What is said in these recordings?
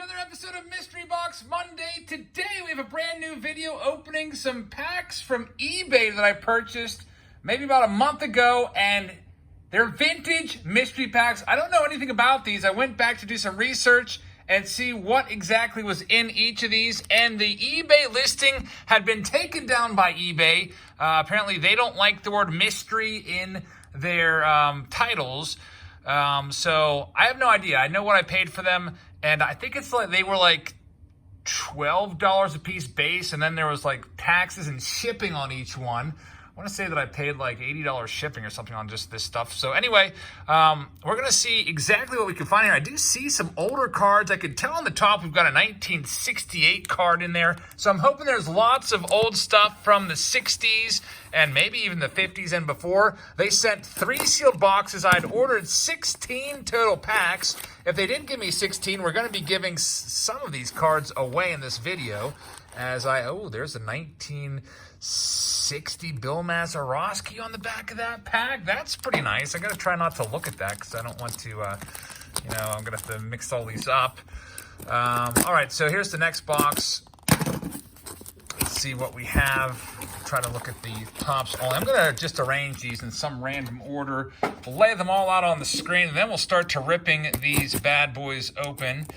another episode of Mystery Box Monday. Today we have a brand new video opening some packs from eBay that I purchased maybe about a month ago, and they're vintage mystery packs. I don't know anything about these. I went back to do some research and see what exactly was in each of these, and the eBay listing had been taken down by eBay. Apparently they don't like the word mystery in their titles. So I have no idea. I know what I paid for them, and I think it's like they were like $12 a piece base, and then there was like taxes and shipping on each one. I want to say that I paid like $80 shipping or something on just this stuff. So anyway, we're going to see exactly what we can find here. I do see some older cards. I can tell on the top we've got a 1968 card in there. So I'm hoping there's lots of old stuff from the 60s and maybe even the 50s and before. They sent 3 sealed boxes. I'd ordered 16 total packs. If they didn't give me 16, we're going to be giving some of these cards away in this video. There's a 1960 Bill Mazeroski on the back of that pack. That's pretty nice. I got to try not to look at that because I don't want to, I'm going to have to mix all these up. All right, so here's the next box. Let's see what we have. Try to look at the tops only. I'm going to just arrange these in some random order. We'll lay them all out on the screen, and then we'll start to ripping these bad boys open.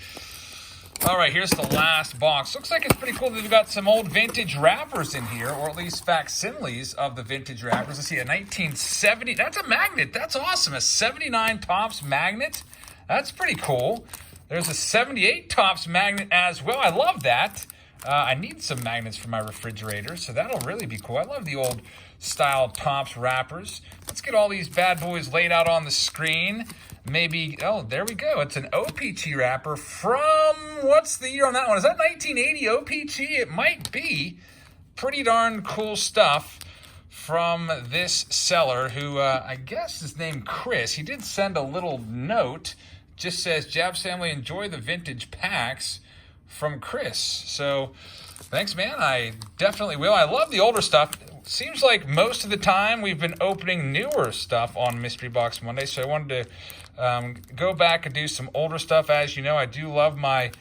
All right, here's the last box. Looks like it's pretty cool that we've got some old vintage wrappers in here, or at least facsimiles of the vintage wrappers. Let's see, a 1970. That's a magnet. That's awesome. A 79 Topps magnet. That's pretty cool. There's a 78 Topps magnet as well. I love that. I need some magnets for my refrigerator, so that'll really be cool. I love the old style Topps wrappers. Let's get all these bad boys laid out on the screen. Maybe, oh, there we go. It's an OPC wrapper from, what's the year on that one? Is that 1980 OPC? It might be. Pretty darn cool stuff from this seller who, I guess his name Chris. He did send a little note. Just says, Jabs family, enjoy the vintage packs from Chris. So, thanks, man. I definitely will. I love the older stuff. Seems like most of the time we've been opening newer stuff on Mystery Box Monday, so I wanted to go back and do some older stuff. As you know, I do love my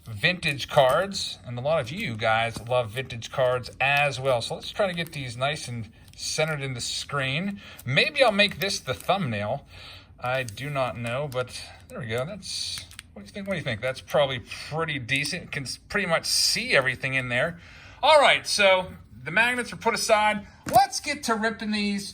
vintage cards, and a lot of you guys love vintage cards as well. So let's try to get these nice and centered in the screen. Maybe I'll make this the thumbnail. I do not know, but there we go. That's, what do you think? What do you think? That's probably pretty decent. You can pretty much see everything in there. All right, so the magnets are put aside. Let's get to ripping these.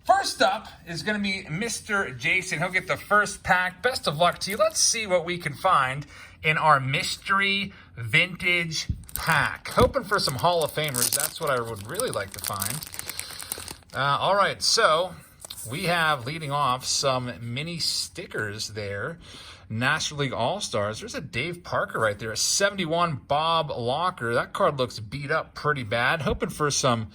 First up is going to be Mr. Jason. He'll get the first pack. Best of luck to you. Let's see what we can find in our mystery vintage pack. Hoping for some Hall of Famers. That's what I would really like to find. All right, so we have leading off some mini stickers there. National League All-Stars. There's a Dave Parker right there. A 71 Bob Locker. That card looks beat up pretty bad. Hoping for some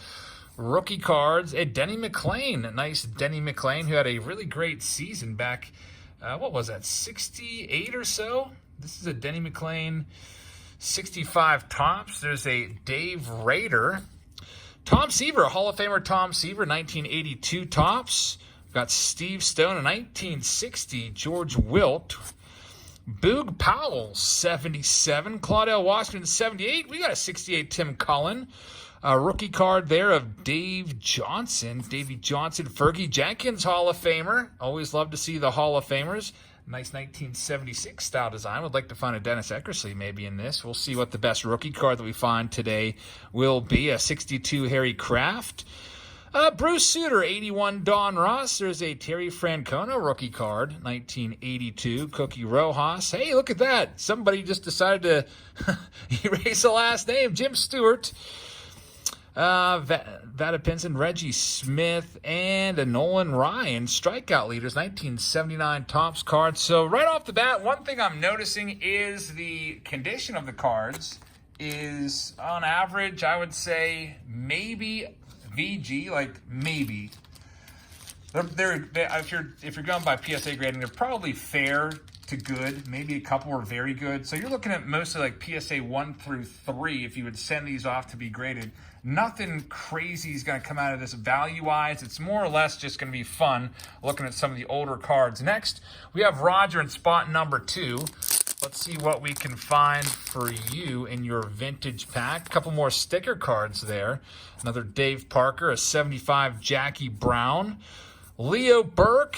rookie cards. A Denny Mclean. A nice Denny Mclean who had a really great season back, what was that, 68 or so? This is a Denny Mclean 65 Topps. There's a Dave Rader. Tom Seaver, a Hall of Famer Tom Seaver, 1982 Topps. We've got Steve Stone, a 1960 George Wilt. Boog Powell, 77. Claudell Washington, 78. We got a 68 Tim Cullen. A rookie card there of Dave Johnson. Davey Johnson. Fergie Jenkins, Hall of Famer. Always love to see the Hall of Famers. Nice 1976 style design. Would like to find a Dennis Eckersley maybe in this. We'll see what the best rookie card that we find today will be. A 62 Harry Kraft. Bruce Sutter, 81 Don Ross. There's a Terry Francona rookie card, 1982. Cookie Rojas. Hey, look at that. Somebody just decided to erase the last name. Jim Stewart. Vatapinson, Reggie Smith, and a Nolan Ryan. Strikeout leaders, 1979 Topps cards. So right off the bat, one thing I'm noticing is the condition of the cards is, on average, I would say maybe VG, like maybe. If you're going by PSA grading, they're probably fair to good. Maybe a couple are very good. So you're looking at mostly like PSA 1 through 3 if you would send these off to be graded. Nothing crazy is going to come out of this value-wise. It's more or less just going to be fun looking at some of the older cards. Next, we have Roger in spot number 2. Let's see what we can find for you in your vintage pack. A couple more sticker cards there. Another Dave Parker, a 75 Jackie Brown. Leo Burke.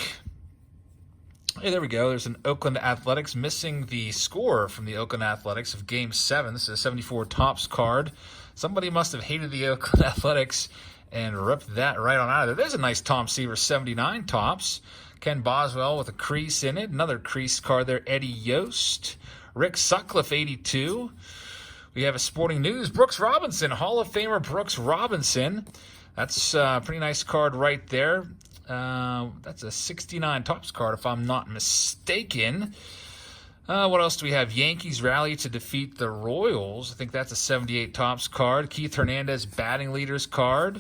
Hey, there we go. There's an Oakland Athletics missing the score from the Oakland Athletics of Game 7. This is a 74 Topps card. Somebody must have hated the Oakland Athletics and ripped that right on out of there. There's a nice Tom Seaver 79 Topps. Ken Boswell with a crease in it. Another crease card there, Eddie Yost. Rick Sutcliffe 82. We have a Sporting News. Brooks Robinson, Hall of Famer Brooks Robinson. That's a pretty nice card right there. That's a 69 Topps card, if I'm not mistaken. What else do we have? Yankees rally to defeat the Royals. I think that's a 78 Topps card. Keith Hernandez batting leaders card.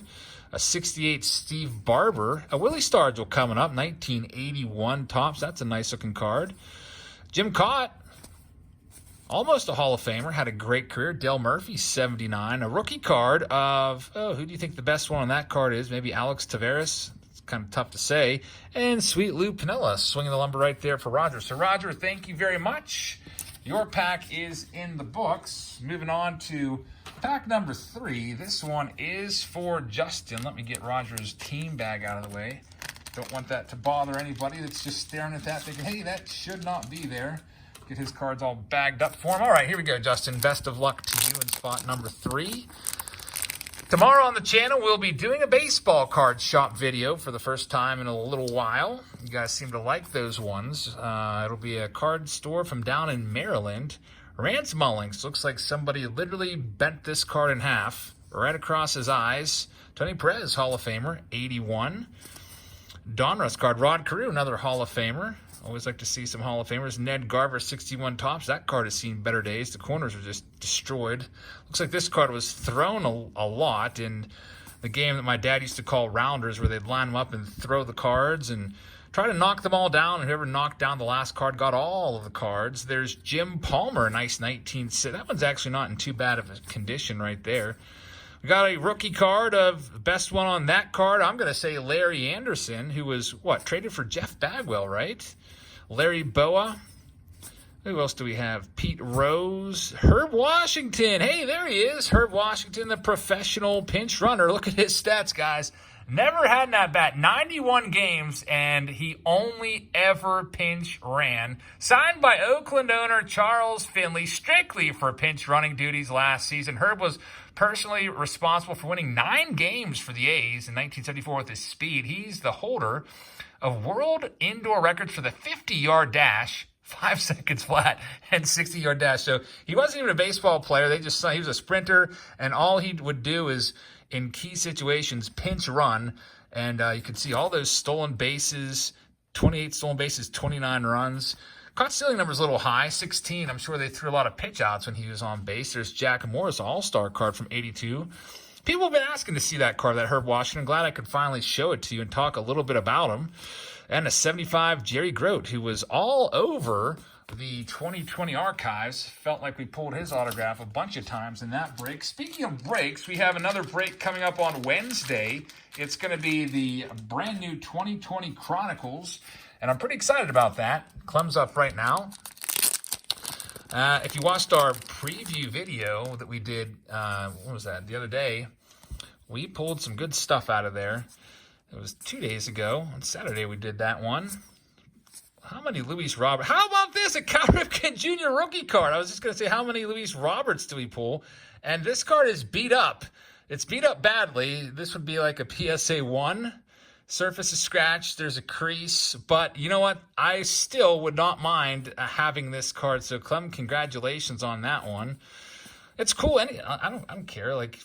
A 68 Steve Barber. A Willy Stargel coming up, 1981 Topps. That's a nice looking card. Jim Cott, almost a Hall of Famer, had a great career. Dale Murphy, 79. A rookie card of, who do you think the best one on that card is? Maybe Alex Taveras? Kind of tough to say. And Sweet Lou Piniella swinging the lumber right there for Roger. So Roger, thank you very much. Your pack is in the books. Moving on to pack number 3. This one is for Justin. Let me get Roger's team bag out of the way. Don't want that to bother anybody that's just staring at that thinking, hey, that should not be there. Get his cards all bagged up for him. All right, here we go, Justin. Best of luck to you in spot number 3. Tomorrow on the channel, we'll be doing a baseball card shop video for the first time in a little while. You guys seem to like those ones. It'll be a card store from down in Maryland. Rance Mullings. Looks like somebody literally bent this card in half right across his eyes. Tony Perez, Hall of Famer, 81. Donruss card. Rod Carew, another Hall of Famer. Always like to see some Hall of Famers. Ned Garver, 61 Topps. That card has seen better days. The corners are just destroyed. Looks like this card was thrown a lot in the game that my dad used to call rounders, where they'd line them up and throw the cards and try to knock them all down. And whoever knocked down the last card got all of the cards. There's Jim Palmer, nice 19. That one's actually not in too bad of a condition right there. We got a rookie card of best one on that card. I'm going to say Larry Anderson, who was, traded for Jeff Bagwell, right? Larry Boa. Who else do we have? Pete Rose. Herb Washington. Hey, there he is. Herb Washington, the professional pinch runner. Look at his stats, guys. Never had that bat. 91 games, and he only ever pinch ran. Signed by Oakland owner Charles Finley, strictly for pinch running duties last season. Herb was personally responsible for winning 9 games for the A's in 1974 with his speed. He's the holder of world indoor records for the 50-yard dash, 5 seconds flat, and 60-yard dash. So he wasn't even a baseball player. He was a sprinter, and all he would do is, in key situations, pinch run. And you can see all those stolen bases, 28 stolen bases, 29 runs. Caught stealing number's a little high, 16. I'm sure they threw a lot of pitch outs when he was on base. There's Jack Morris, all-star card from 82. People have been asking to see that card, that Herb Washington. Glad I could finally show it to you and talk a little bit about him. And a 75 Jerry Grote, who was all over the 2020 archives. Felt like we pulled his autograph a bunch of times in that break. Speaking of breaks, we have another break coming up on Wednesday. It's going to be the brand new 2020 Chronicles, and I'm pretty excited about that. Clem's up right now. If you watched our preview video that we did, what was that, the other day, we pulled some good stuff out of there. It was 2 days ago. On Saturday, we did that one. How many Luis Roberts? How about this? A Cal Ripken Jr. rookie card. I was just going to say, how many Luis Roberts do we pull? And this card is beat up. It's beat up badly. This would be like a PSA 1. Surface is scratched. There's a crease. But you know what? I still would not mind having this card. So, Clem, congratulations on that one. It's cool. I don't care. Like,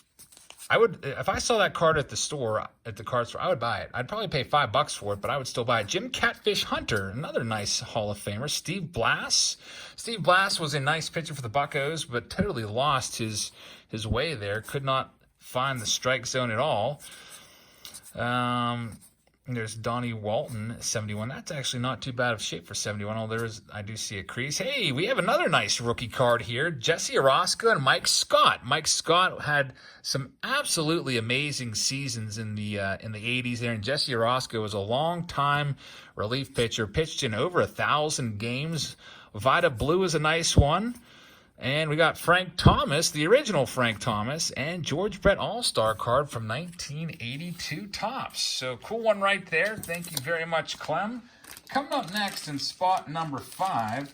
I would, if I saw that card at the store, at the card store, I would buy it. I'd probably pay $5 for it, but I would still buy it. Jim Catfish Hunter, another nice Hall of Famer. Steve Blass. Steve Blass was a nice pitcher for the Buccos, but totally lost his way there. Could not find the strike zone at all. There's Donnie Walton, 71. That's actually not too bad of shape for 71. Oh, I do see a crease. Hey, we have another nice rookie card here. Jesse Orosco and Mike Scott. Mike Scott had some absolutely amazing seasons in the 80s there. And Jesse Orosco was a long-time relief pitcher. Pitched in over 1,000 games. Vida Blue is a nice one. And we got Frank Thomas, the original Frank Thomas, and George Brett All-Star card from 1982 Topps. So cool one right there. Thank you very much, Clem. Coming up next in spot number 5,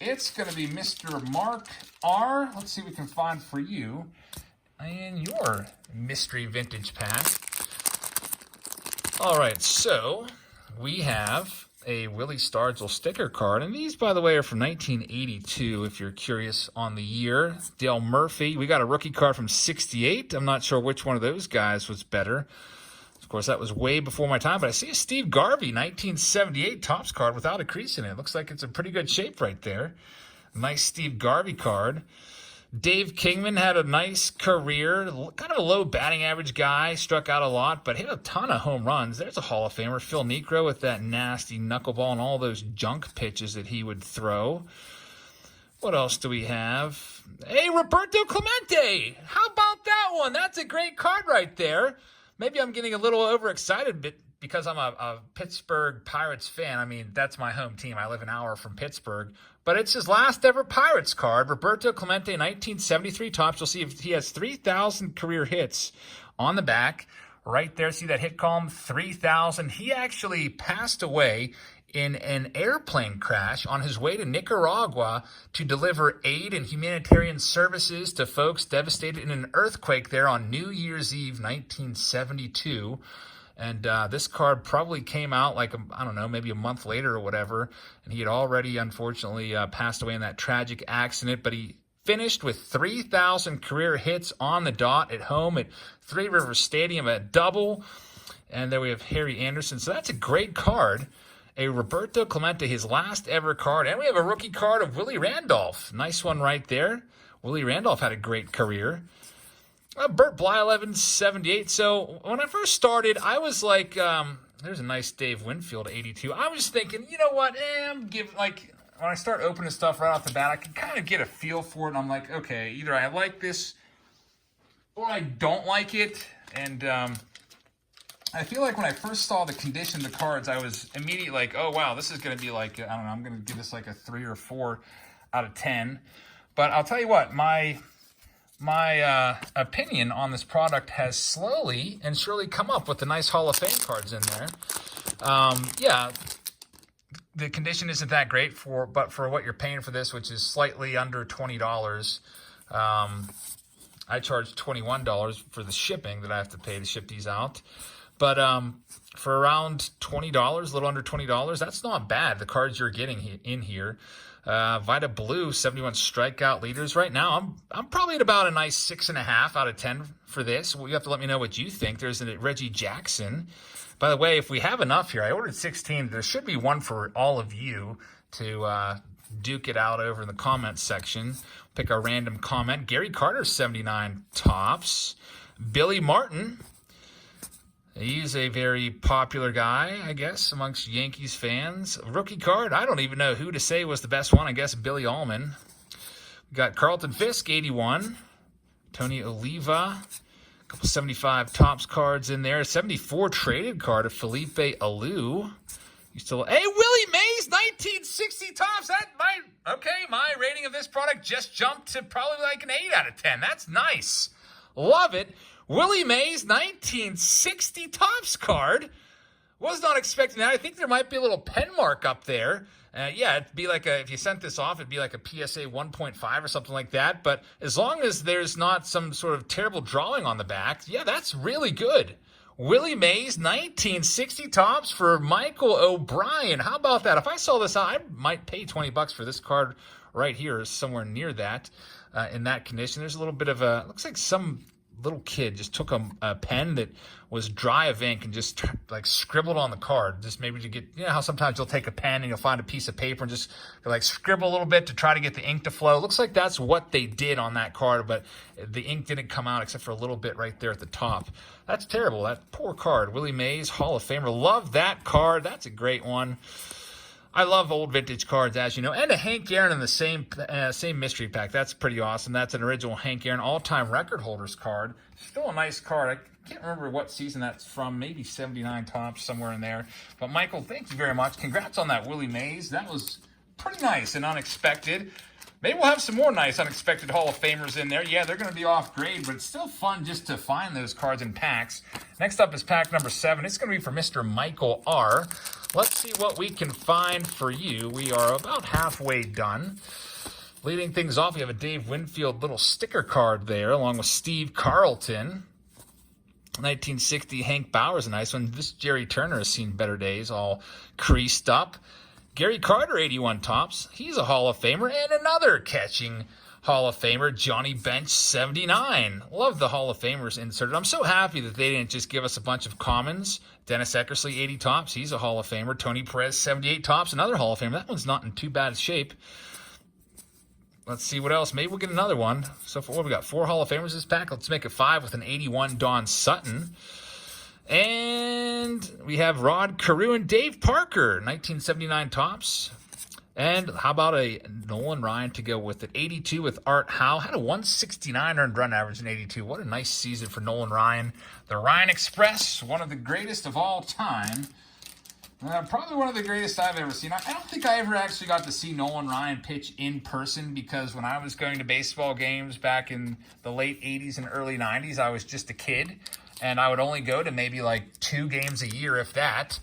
it's going to be Mr. Mark R. Let's see what we can find for you in your mystery vintage pack. All right, so we have a Willy Stargel sticker card. And these, by the way, are from 1982, if you're curious on the year. Dale Murphy. We got a rookie card from 68. I'm not sure which one of those guys was better. Of course, that was way before my time, but I see a Steve Garvey 1978 Topps card without a crease in it. Looks like it's in pretty good shape right there. Nice Steve Garvey card. Dave Kingman had a nice career, kind of a low batting average guy, struck out a lot, but hit a ton of home runs. There's a Hall of Famer, Phil Niekro, with that nasty knuckleball and all those junk pitches that he would throw. What else do we have? Hey, Roberto Clemente! How about that one? That's a great card right there. Maybe I'm getting a little overexcited because I'm a Pittsburgh Pirates fan. I mean, that's my home team. I live an hour from Pittsburgh. But it's his last ever Pirates card. Roberto Clemente, 1973 Topps. You'll see if he has 3,000 career hits on the back. Right there, see that hit column? 3,000. He actually passed away in an airplane crash on his way to Nicaragua to deliver aid and humanitarian services to folks devastated in an earthquake there on New Year's Eve, 1972. And this card probably came out like, I don't know, maybe a month later or whatever. And he had already, unfortunately, passed away in that tragic accident. But he finished with 3,000 career hits on the dot at home at Three Rivers Stadium at double. And there we have Harry Anderson. So that's a great card. A Roberto Clemente, his last ever card. And we have a rookie card of Willie Randolph. Nice one right there. Willie Randolph had a great career. Bert Bly, 1178. So when I first started, I was like, there's a nice Dave Winfield, 82. I was thinking, you know what? When I start opening stuff right off the bat, I can kind of get a feel for it. And I'm like, okay, either I like this or I don't like it. And I feel like when I first saw the condition of the cards, I was immediately like, oh, wow, this is going to be like, I don't know, I'm going to give this like a 3 or 4 out of 10. But I'll tell you what, my opinion on this product has slowly and surely come up with the nice Hall of Fame cards in there. Yeah, the condition isn't that great but for what you're paying for this, which is slightly under $20. I charge $21 for the shipping that I have to pay to ship these out. But for around $20, a little under $20, that's not bad. The cards you're getting in here. Vida Blue, 71 strikeout leaders. Right now, I'm probably at about a nice 6.5 out of 10 for this. Well, you have to let me know what you think. There's a Reggie Jackson. By the way, if we have enough here, I ordered 16. There should be one for all of you to duke it out over in the comments section. Pick a random comment. Gary Carter, 79 Topps. Billy Martin. He's a very popular guy, I guess, amongst Yankees fans. Rookie card, I don't even know who to say was the best one. I guess Billy Allman. We got Carlton Fisk, 81. Tony Oliva. A couple 75 Topps cards in there. 74 traded card of Felipe Alou. Hey, Willie Mays, 1960 Topps. My rating of this product just jumped to probably like an 8 out of 10. That's nice. Love it. Willie Mays, 1960 Topps card. Was not expecting that. I think there might be a little pen mark up there. Yeah, it'd be like if you sent this off, it'd be like a PSA 1.5 or something like that. But as long as there's not some sort of terrible drawing on the back, yeah, that's really good. Willie Mays, 1960 Topps for Michael O'Brien. How about that? If I saw this out, I might pay $20 for this card right here, somewhere near that, in that condition. There's a little bit of looks like some little kid just took a pen that was dry of ink and just like scribbled on the card, just maybe to get, you know how sometimes you'll take a pen and you'll find a piece of paper and just like scribble a little bit to try to get the ink to flow. Looks like that's what they did on that card, but the ink didn't come out except for a little bit right there at the top. That's terrible. That poor card. Willie Mays, Hall of Famer. Love that card. That's a great one. I love old vintage cards, as you know, and a Hank Aaron in the same mystery pack. That's pretty awesome. That's an original Hank Aaron all-time record holders card. Still a nice card. I can't remember what season that's from. Maybe 79 Topps, somewhere in there. But, Michael, thank you very much. Congrats on that Willie Mays. That was pretty nice and unexpected. Maybe we'll have some more nice unexpected Hall of Famers in there. Yeah, they're going to be off grade, but it's still fun just to find those cards in packs. Next up is pack number 7. It's going to be for Mr. Michael R. Let's see what we can find for you. We are about halfway done. Leading things off, we have a Dave Winfield little sticker card there, along with Steve Carlton. 1960 Hank Bauer's a nice one. This Jerry Turner has seen better days, all creased up. Gary Carter, 81 tops. He's a Hall of Famer. And another catching Hall of Famer, Johnny Bench, 79. Love the Hall of Famers inserted. I'm so happy that they didn't just give us a bunch of commons. Dennis Eckersley, 80 tops. He's a Hall of Famer. Tony Perez, 78 tops. Another Hall of Famer. That one's not in too bad shape. Let's see what else. Maybe we'll get another one. So for what we got? 4 Hall of Famers this pack. Let's make it 5 with an 81 Don Sutton. And we have Rod Carew and Dave Parker, 1979 tops. And how about a Nolan Ryan to go with it? 82 with Art Howe. Had a 169 earned run average in 82. What a nice season for Nolan Ryan. The Ryan Express, one of the greatest of all time. Probably one of the greatest I've ever seen. I don't think I ever actually got to see Nolan Ryan pitch in person because when I was going to baseball games back in the late 80s and early 90s, I was just a kid. And I would only go to maybe like 2 games a year, if that.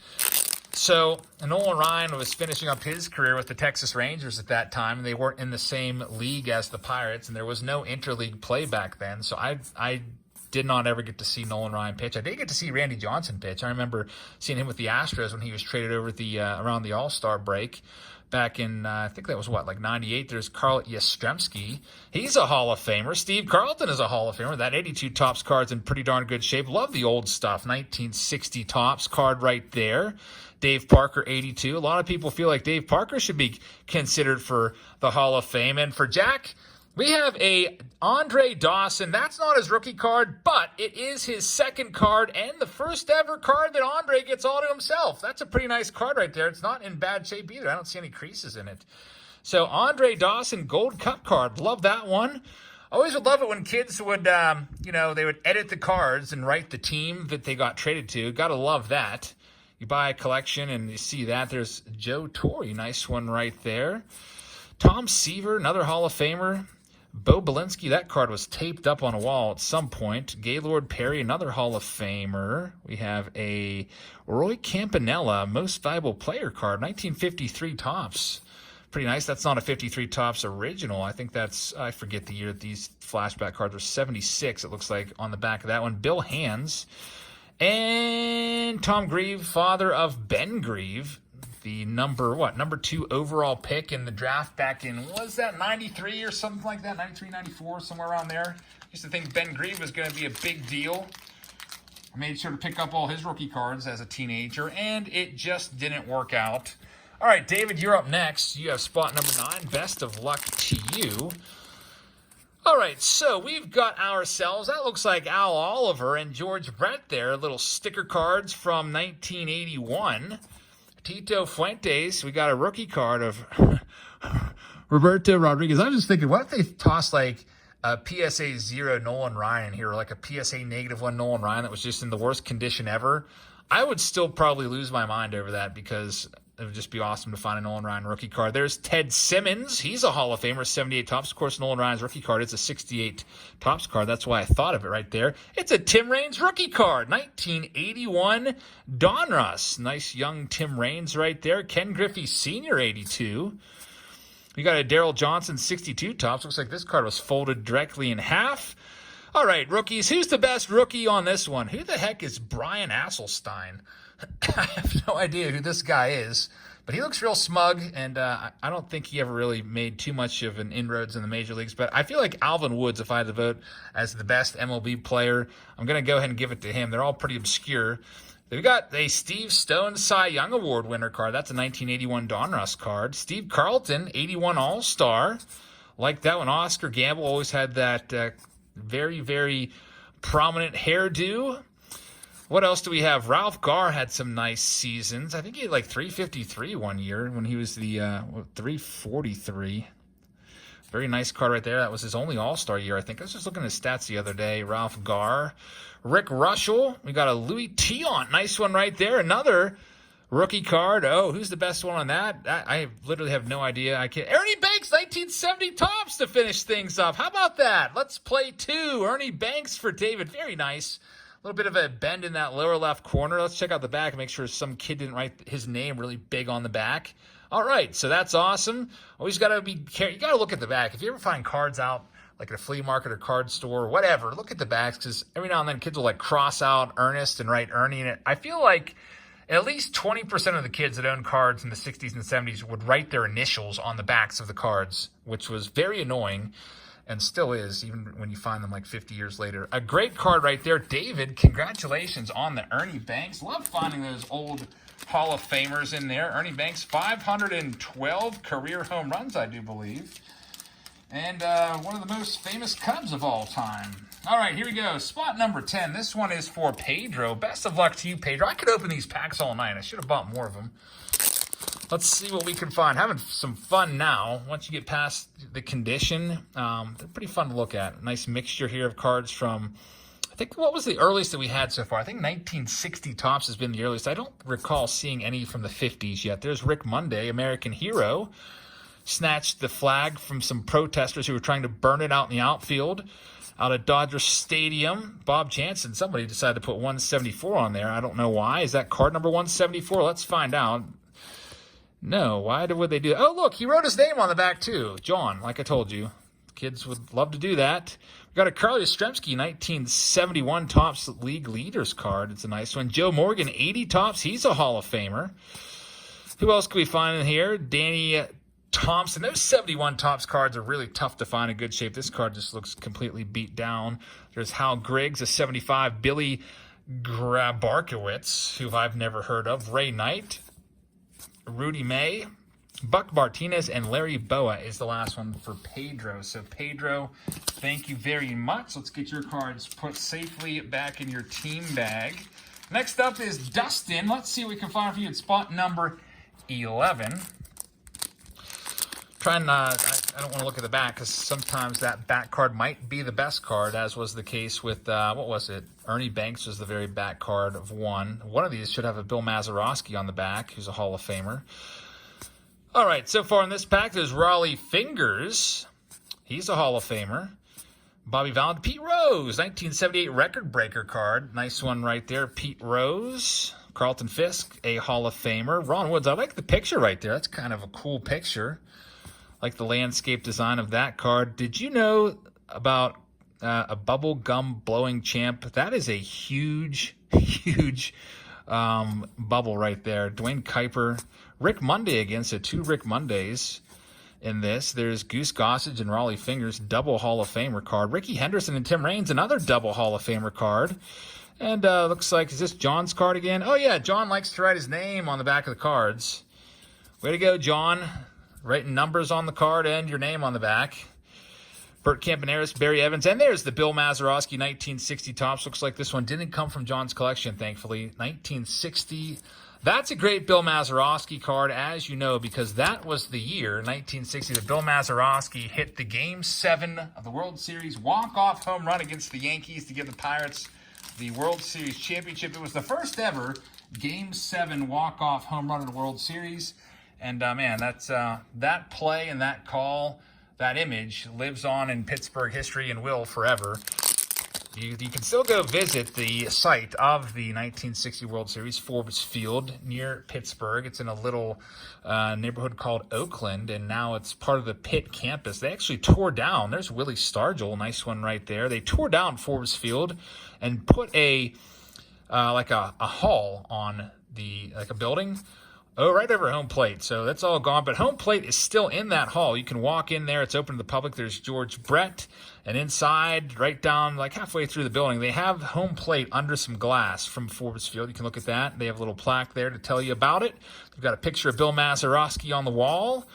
So Nolan Ryan was finishing up his career with the Texas Rangers at that time. And they weren't in the same league as the Pirates. And there was no interleague play back then. So I did not ever get to see Nolan Ryan pitch. I did get to see Randy Johnson pitch. I remember seeing him with the Astros when he was traded over the around the All-Star break. Back in, I think that was like 98. There's Carl Yastrzemski. He's a Hall of Famer. Steve Carlton is a Hall of Famer. That 82 tops card's in pretty darn good shape. Love the old stuff. 1960 tops card right there. Dave Parker, 82. A lot of people feel like Dave Parker should be considered for the Hall of Fame. And for Jack, we have a Andre Dawson. That's not his rookie card, but it is his second card and the first ever card that Andre gets all to himself. That's a pretty nice card right there. It's not in bad shape either. I don't see any creases in it. So Andre Dawson Gold Cup card. Love that one. Always would love it when kids would, they would edit the cards and write the team that they got traded to. Got to love that. You buy a collection and you see that. There's Joe Torre. Nice one right there. Tom Seaver, another Hall of Famer. Bo Belinsky, that card was taped up on a wall at some point. Gaylord Perry, another Hall of Famer. We have a Roy Campanella, Most Valuable Player card, 1953 tops. Pretty nice. That's not a 53 tops original. I think that's, I forget the year that these flashback cards are. 76, it looks like, on the back of that one. Bill Hands. And Tom Grieve, father of Ben Grieve. The number 2 overall pick in the draft back in, was that 93 or something like that? 93, 94, somewhere around there. Used to think Ben Grieve was going to be a big deal. I made sure to pick up all his rookie cards as a teenager, and it just didn't work out. All right, David, you're up next. You have spot number 9. Best of luck to you. All right, so we've got ourselves, that looks like Al Oliver and George Brett there, little sticker cards from 1981. Tito Fuentes, we got a rookie card of Roberto Rodriguez. I was just thinking, what if they tossed like a PSA 0 Nolan Ryan here, or like a PSA -1 Nolan Ryan that was just in the worst condition ever? I would still probably lose my mind over that because it would just be awesome to find a Nolan Ryan rookie card. There's Ted Simmons. He's a Hall of Famer, 78 tops. Of course, Nolan Ryan's rookie card is a 68 tops card. That's why I thought of it right there. It's a Tim Raines rookie card, 1981 Donruss. Nice young Tim Raines right there. Ken Griffey Sr., 82. We got a Darryl Johnson, 62 tops. Looks like this card was folded directly in half. All right, rookies. Who's the best rookie on this one? Who the heck is Brian Asselstein? I have no idea who this guy is, but he looks real smug, and I don't think he ever really made too much of an inroads in the major leagues. But I feel like Alvin Woods, if I had to vote as the best MLB player, I'm going to go ahead and give it to him. They're all pretty obscure. They've got a Steve Stone Cy Young Award winner card. That's a 1981 Donruss card. Steve Carlton, 81 All-Star. Like that one. Oscar Gamble always had that very, very prominent hairdo. What else do we have? Ralph Garr had some nice seasons. I think he had like 353 one year when he was the 343. Very nice card right there. That was his only All-Star year, I think. I was just looking at his stats the other day. Ralph Garr. Rick Russell. We got a Louis Tiant. Nice one right there. Another Rookie card. Oh, who's the best one on that? I literally have no idea. I can't. Ernie Banks, 1970 tops to finish things up. How about that? Let's play 2. Ernie Banks for David. Very nice. A little bit of a bend in that lower left corner. Let's check out the back and make sure some kid didn't write his name really big on the back. All right, so that's awesome. Always got to be careful. You got to look at the back. If you ever find cards out, like at a flea market or card store or whatever, look at the backs, because every now and then kids will like cross out Ernest and write Ernie in it. I feel like at least 20% of the kids that own cards in the 60s and 70s would write their initials on the backs of the cards, which was very annoying and still is, even when you find them like 50 years later. A great card right there. David, congratulations on the Ernie Banks. Love finding those old Hall of Famers in there. Ernie Banks, 512 career home runs, I do believe. And one of the most famous Cubs of all time. All right, here we go. Spot number 10. This one is for Pedro. Best of luck to you, Pedro. I could open these packs all night. I should have bought more of them. Let's see what we can find. Having some fun now. Once you get past the condition, they're pretty fun to look at. Nice mixture here of cards from, I think, what was the earliest that we had so far? I think 1960 tops has been the earliest. I don't recall seeing any from the 50s yet. There's Rick Monday, American hero. Snatched the flag from some protesters who were trying to burn it out in the outfield out at Dodger Stadium. Bob Jansen, somebody decided to put 174 on there. I don't know why. Is that card number 174? Let's find out. No, why would they do that? Oh, look, he wrote his name on the back too. John, like I told you. Kids would love to do that. We got a Carly Yastrzemski 1971 Topps League Leaders card. It's a nice one. Joe Morgan, 80 Topps. He's a Hall of Famer. Who else can we find in here? Danny Thompson. Those 71 Topps cards are really tough to find in good shape. This card just looks completely beat down. There's Hal Griggs, a 75. Billy Grabarkowitz, who I've never heard of. Ray Knight. Rudy May. Buck Martinez, and Larry Boa is the last one for Pedro. So, Pedro, thank you very much. Let's get your cards put safely back in your team bag. Next up is Dustin. Let's see what we can find for you at spot number 11. I don't want to look at the back because sometimes that back card might be the best card, as was the case with, what was it? Ernie Banks was the very back card of one. One of these should have a Bill Mazeroski on the back, who's a Hall of Famer. All right, so far in this pack, there's Raleigh Fingers. He's a Hall of Famer. Bobby Valent, Pete Rose, 1978 record breaker card. Nice one right there, Pete Rose. Carlton Fisk, a Hall of Famer. Ron Woods, I like the picture right there. That's kind of a cool picture. Like the landscape design of that card. Did you know about a bubble gum blowing champ? That is a huge, huge bubble right there. Dwayne Kuiper. Rick Monday again, so 2 Rick Mondays in this. There's Goose Gossage and Raleigh Fingers, double Hall of Famer card. Ricky Henderson and Tim Raines, another double Hall of Famer card. And looks like, is this John's card again? Oh, yeah, John likes to write his name on the back of the cards. Way to go, John. Writing numbers on the card and your name on the back. Bert Campaneris, Barry Evans, and there's the Bill Mazeroski 1960 Topps. Looks like this one didn't come from John's collection, thankfully. 1960. That's a great Bill Mazeroski card, as you know, because that was the year, 1960, that Bill Mazeroski hit the Game 7 of the World Series walk-off home run against the Yankees to give the Pirates the World Series championship. It was the first ever Game 7 walk-off home run in the World Series. And, man, that's that play and that call, that image lives on in Pittsburgh history and will forever. You can still go visit the site of the 1960 World Series, Forbes Field, near Pittsburgh. It's in a little neighborhood called Oakland, and now it's part of the Pitt campus. They actually tore down. There's Willy Stargel, nice one right there. They tore down Forbes Field and put a hall on a building. Oh, right over home plate. So that's all gone. But home plate is still in that hall. You can walk in there. It's open to the public. There's George Brett. And inside, right down, like halfway through the building, they have home plate under some glass from Forbes Field. You can look at that. They have a little plaque there to tell you about it. They've got a picture of Bill Mazeroski on the wall.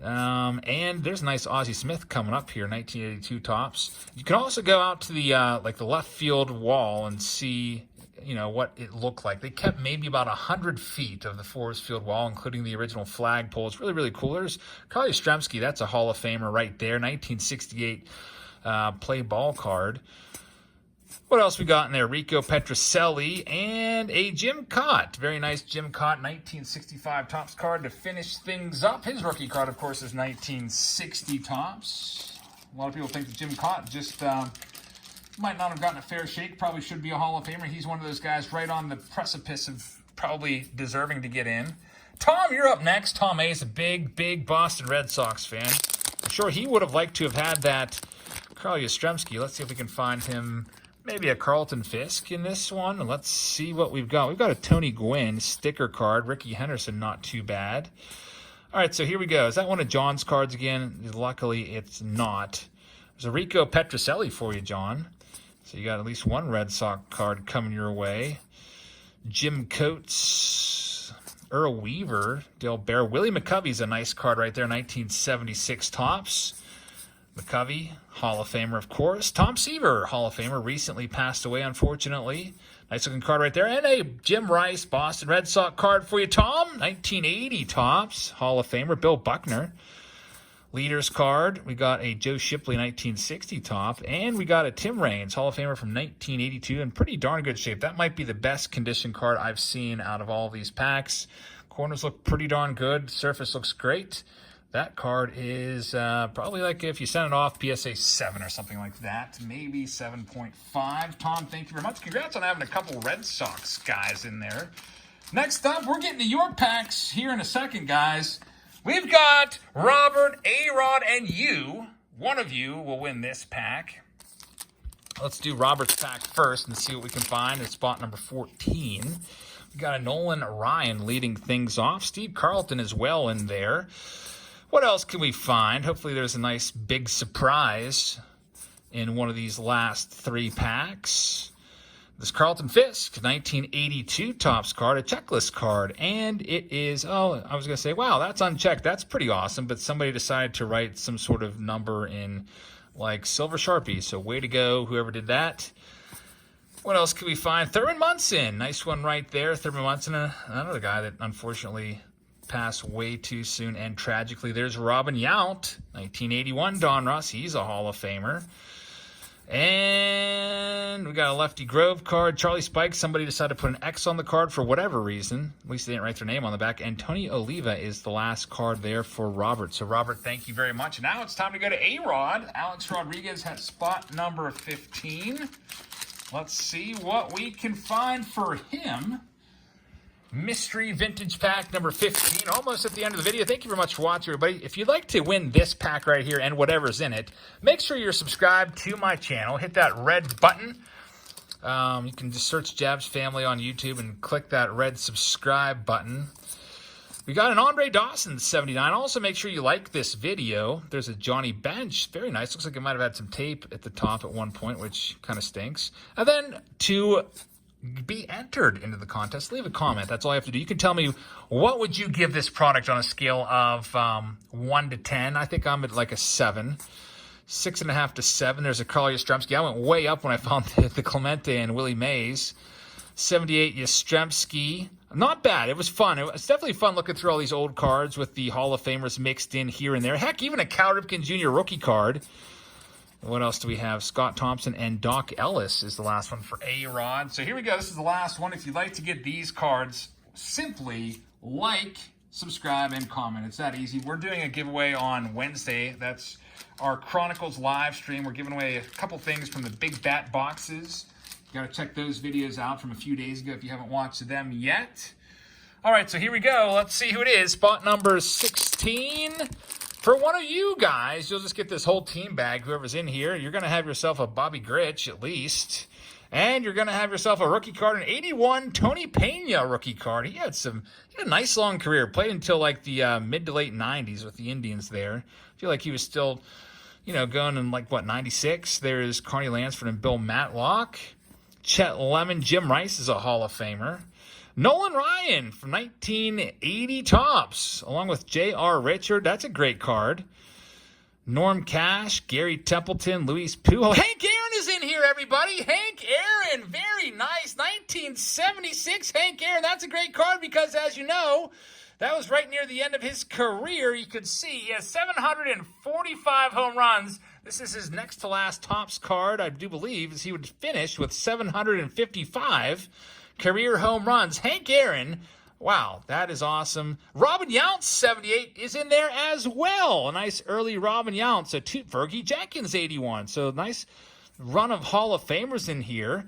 And there's a nice Ozzie Smith coming up here, 1982 Topps. You can also go out to the the left field wall and see what it looked like. They kept maybe about 100 feet of the Forbes Field wall, including the original flagpole. It's really, really cool. There's Carly Yastrzemski. That's a Hall of Famer right there. 1968 play ball card. What else we got in there? Rico Petrocelli and a Jim Cott. Very nice Jim Cott 1965 Topps card to finish things up. His rookie card, of course, is 1960 Topps. A lot of people think that Jim Cott just might not have gotten a fair shake. Probably should be a Hall of Famer. He's one of those guys right on the precipice of probably deserving to get in. Tom, you're up next. Tom A is a big Boston Red Sox fan. I'm sure he would have liked to have had that Carl Yastrzemski. Let's see if we can find him maybe a Carlton Fisk in this one. Let's see what we've got. We've got a Tony Gwynn sticker card. Ricky Henderson, not too bad. All right, so here we go. Is that one of John's cards again? Luckily, it's not. There's a Rico Petrocelli for you, John. So you got at least one Red Sox card coming your way. Jim Coates, Earl Weaver, Dale Bear. Willie McCovey's a nice card right there, 1976 Topps. McCovey, Hall of Famer, of course. Tom Seaver, Hall of Famer, recently passed away, unfortunately. Nice looking card right there. And a Jim Rice, Boston Red Sox card for you, Tom. 1980 Topps, Hall of Famer. Bill Buckner. Leaders card. We got a Joe Shipley 1960 top. And we got a Tim Raines, Hall of Famer from 1982. In pretty darn good shape. That might be the best condition card I've seen out of all these packs. Corners look pretty darn good. Surface looks great. That card is probably like if you send it off, PSA 7 or something like that. Maybe 7.5. Tom, thank you very much. Congrats on having a couple Red Sox guys in there. Next up, we're getting to your packs here in a second, guys. We've got Robert, A-Rod, and you. One of you will win this pack. Let's do Robert's pack first and see what we can find. It's spot number 14. We got a Nolan Ryan leading things off. Steve Carlton as well in there. What else can we find? Hopefully there's a nice big surprise in one of these last three packs. This Carlton Fisk, 1982 Topps card, a checklist card. And it is, I was going to say, wow, that's unchecked. That's pretty awesome. But somebody decided to write some sort of number in, like, silver Sharpie. So way to go, whoever did that. What else can we find? Thurman Munson. Nice one right there. Thurman Munson, another guy that unfortunately passed way too soon and tragically. There's Robin Yount, 1981 Don Russ. He's a Hall of Famer. And we got a Lefty Grove card. Charlie Spike, somebody decided to put an X on the card for whatever reason. At least they didn't write their name on the back. And Tony Oliva is the last card there for Robert. So, Robert, thank you very much. Now it's time to go to A-Rod. Alex Rodriguez has spot number 15. Let's see what we can find for him. Mystery Vintage Pack number 15. Almost at the end of the video. Thank you very much for watching, everybody. If you'd like to win this pack right here and whatever's in it, make sure you're subscribed to my channel. Hit that red button. You can just search Jabs Family on YouTube and click that red subscribe button. We got an Andre Dawson 79. Also, make sure you like this video. There's a Johnny Bench. Very nice. Looks like it might have had some tape at the top at one point, which kind of stinks. And then to be entered into the contest, leave a comment. That's all I have to do. You can tell me, what would you give this product on a scale of 1 to 10? I think I'm at like a 7. 6.5 to 7. There's a Carl Yastrzemski. I went way up when I found the Clemente and Willie Mays. 78 Yastrzemski. Not bad. It was fun. It's definitely fun looking through all these old cards with the Hall of Famers mixed in here and there. Heck, even a Cal Ripken Jr. rookie card. What else do we have? Scott Thompson and Doc Ellis is the last one for A-Rod. So here we go. This is the last one. If you'd like to get these cards, simply like, subscribe, and comment. It's that easy. We're doing a giveaway on Wednesday. That's our Chronicles live stream. We're giving away a couple things from the Big Bat boxes. You got to check those videos out from a few days ago if you haven't watched them yet. All right, so here we go. Let's see who it is. Spot number 16. For one of you guys, you'll just get this whole team bag, whoever's in here. You're going to have yourself a Bobby Grich, at least. And you're going to have yourself a rookie card, an 81 Tony Pena rookie card. He had a nice long career. Played until like the mid to late 90s with the Indians there. I feel like he was still, going in like, 96? There's Carney Lansford and Bill Matlock. Chet Lemon. Jim Rice is a Hall of Famer. Nolan Ryan from 1980 Topps, along with J.R. Richard. That's a great card. Norm Cash, Gary Templeton, Luis Pujols. Hank Aaron is in here, everybody. Hank Aaron, very nice. 1976 Hank Aaron. That's a great card because, as you know, that was right near the end of his career. You could see he has 745 home runs. This is his next to last Topps card, I do believe, as he would finish with 755 career home runs. Hank Aaron, wow, that is awesome. Robin Yount's 78 is in there as well. A nice early Robin Yount. So Fergie Jenkins 81. So nice run of Hall of Famers in here.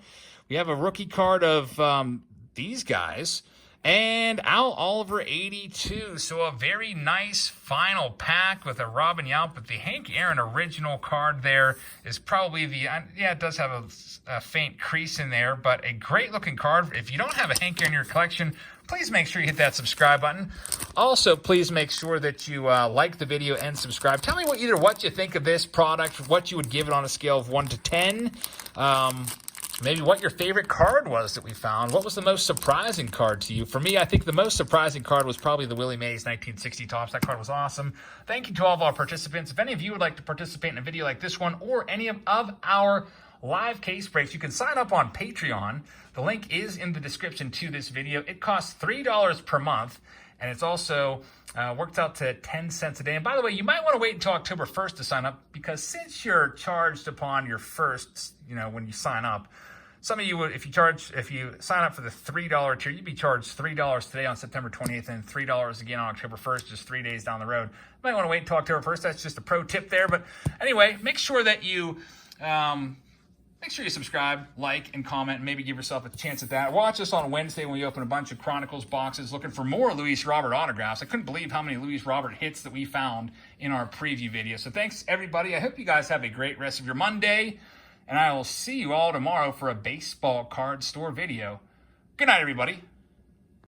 We have a rookie card of these guys. And Al Oliver 82. So a very nice final pack with a Robin Yount. But the Hank Aaron original card there is probably the, yeah, it does have a faint crease in there, but a great looking card. If you don't have a Hank Aaron in your collection, please make sure you hit that subscribe button. Also, please make sure that you like the video and subscribe. Tell me what you think of this product, what you would give it on a scale of 1 to 10. Maybe what your favorite card was that we found. What was the most surprising card to you? For me, I think the most surprising card was probably the Willie Mays 1960 Topps. That card was awesome. Thank you to all of our participants. If any of you would like to participate in a video like this one or any of our live case breaks, you can sign up on Patreon. The link is in the description to this video. It costs $3 per month, and it's also works out to 10 cents a day. And by the way, you might want to wait until October 1st to sign up, because since you're charged upon your first, when you sign up, some of you would, if you sign up for the $3 tier, you'd be charged $3 today on September 20th and $3 again on October 1st, just 3 days down the road. You might want to wait until October 1st. That's just a pro tip there. But anyway, make sure that you subscribe, like, and comment, and maybe give yourself a chance at that. Watch us on Wednesday when we open a bunch of Chronicles boxes looking for more Luis Robert autographs. I couldn't believe how many Luis Robert hits that we found in our preview video. So thanks, everybody. I hope you guys have a great rest of your Monday, and I will see you all tomorrow for a baseball card store video. Good night, everybody.